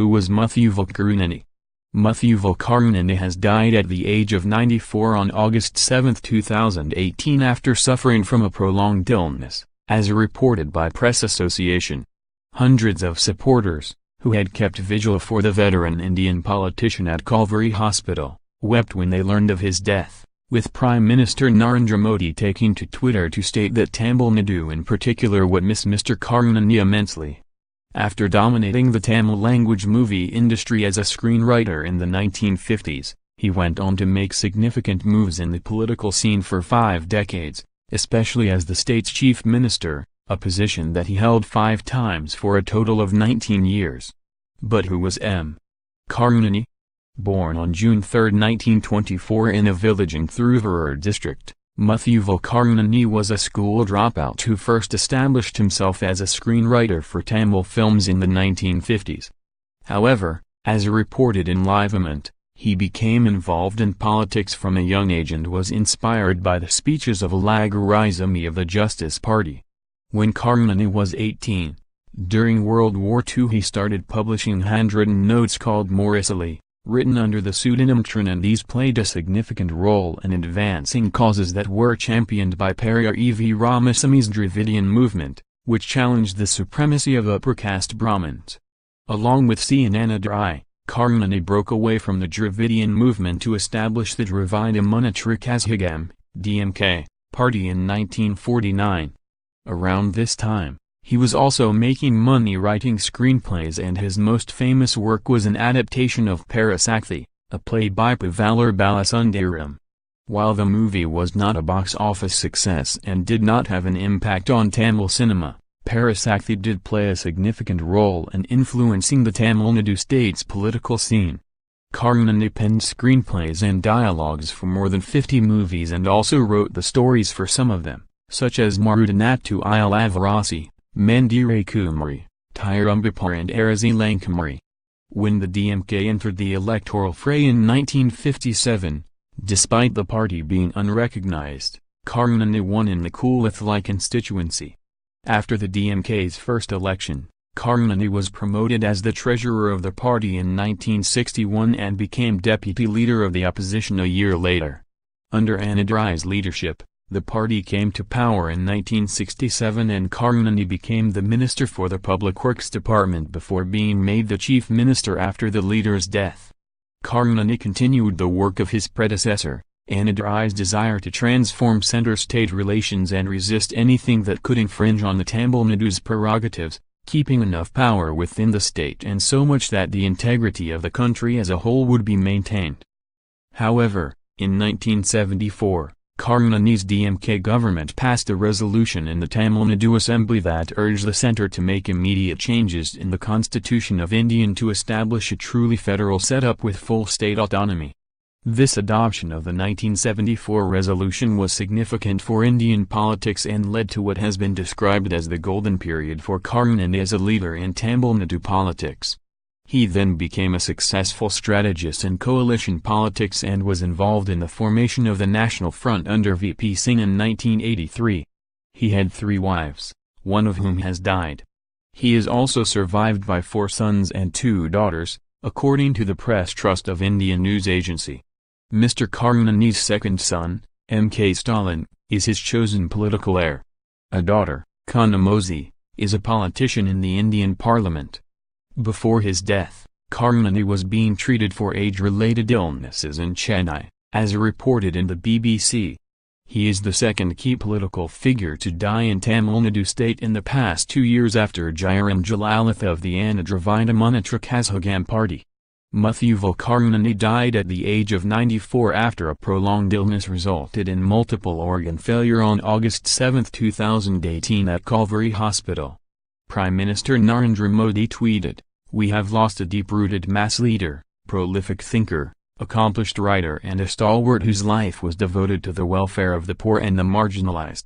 Who was Muthuvel Karunanidhi? Muthuvel Karunanidhi has died at the age of 94 on August 7, 2018 after suffering from a prolonged illness, as reported by Press Association. Hundreds of supporters, who had kept vigil for the veteran Indian politician at Calvary Hospital, wept when they learned of his death, with Prime Minister Narendra Modi taking to Twitter to state that Tamil Nadu in particular would miss Mr. Karunanidhi immensely. After dominating the Tamil language movie industry as a screenwriter in the 1950s, he went on to make significant moves in the political scene for 5 decades, especially as the state's chief minister, a position that he held 5 times for a total of 19 years. But who was M. Karunanidhi? Born on June 3, 1924 in a village in Thiruvallur district, Muthuvel Karunanidhi was a school dropout who first established himself as a screenwriter for Tamil films in the 1950s. However, as reported in Livement, he became involved in politics from a young age and was inspired by the speeches of Alagarayasamy of the Justice Party. When Karunanidhi was 18, during World War II he started publishing handwritten notes called Morrisali, written under the pseudonym Tran, and these played a significant role in advancing causes that were championed by Periyar E. V. Ramasamy's Dravidian movement, which challenged the supremacy of upper caste Brahmins. Along with C. Annadurai, Karunanidhi broke away from the Dravidian movement to establish the Dravida Munnetra Kazhagam (DMK) party in 1949. Around this time, he was also making money writing screenplays, and his most famous work was an adaptation of Parasakthi, a play by Pavalur Balasundaram. While the movie was not a box office success and did not have an impact on Tamil cinema, Parasakthi did play a significant role in influencing the Tamil Nadu state's political scene. Karunanidhi penned screenplays and dialogues for more than 50 movies and also wrote the stories for some of them, such as Marudanattu Ilavarasi, Mandire Kumari, Tirumbappur and Arazi Lankamari. When the DMK entered the electoral fray in 1957, despite the party being unrecognized, Karunanidhi won in the Kulathilai constituency. After the DMK's first election, Karunanidhi was promoted as the treasurer of the party in 1961 and became deputy leader of the opposition a year later. Under Annadurai's leadership, the party came to power in 1967 and Karunanidhi became the Minister for the Public Works Department before being made the Chief Minister after the leader's death. Karunanidhi continued the work of his predecessor, Annadurai's desire to transform center-state relations and resist anything that could infringe on the Tamil Nadu's prerogatives, keeping enough power within the state and so much that the integrity of the country as a whole would be maintained. However, in 1974, Karunanidhi's DMK government passed a resolution in the Tamil Nadu Assembly that urged the centre to make immediate changes in the Constitution of India to establish a truly federal setup with full state autonomy. This adoption of the 1974 resolution was significant for Indian politics and led to what has been described as the golden period for Karunanidhi as a leader in Tamil Nadu politics. He then became a successful strategist in coalition politics and was involved in the formation of the National Front under V.P. Singh in 1983. He had 3 wives, one of whom has died. He is also survived by 4 sons and 2 daughters, according to the Press Trust of India news agency. Mr. Karunanidhi's second son, M.K. Stalin, is his chosen political heir. A daughter, Kannamozi, is a politician in the Indian Parliament. Before his death, Karunanidhi was being treated for age-related illnesses in Chennai, as reported in the BBC. He is the second key political figure to die in Tamil Nadu state in the past 2 years after Jairam Jayalalitha of the Anna Dravida Munnetra Kazhagam party. Muthuvel Karunanidhi died at the age of 94 after a prolonged illness resulted in multiple organ failure on August 7, 2018 at Calvary Hospital. Prime Minister Narendra Modi tweeted, "We have lost a deep-rooted mass leader, prolific thinker, accomplished writer and a stalwart whose life was devoted to the welfare of the poor and the marginalized."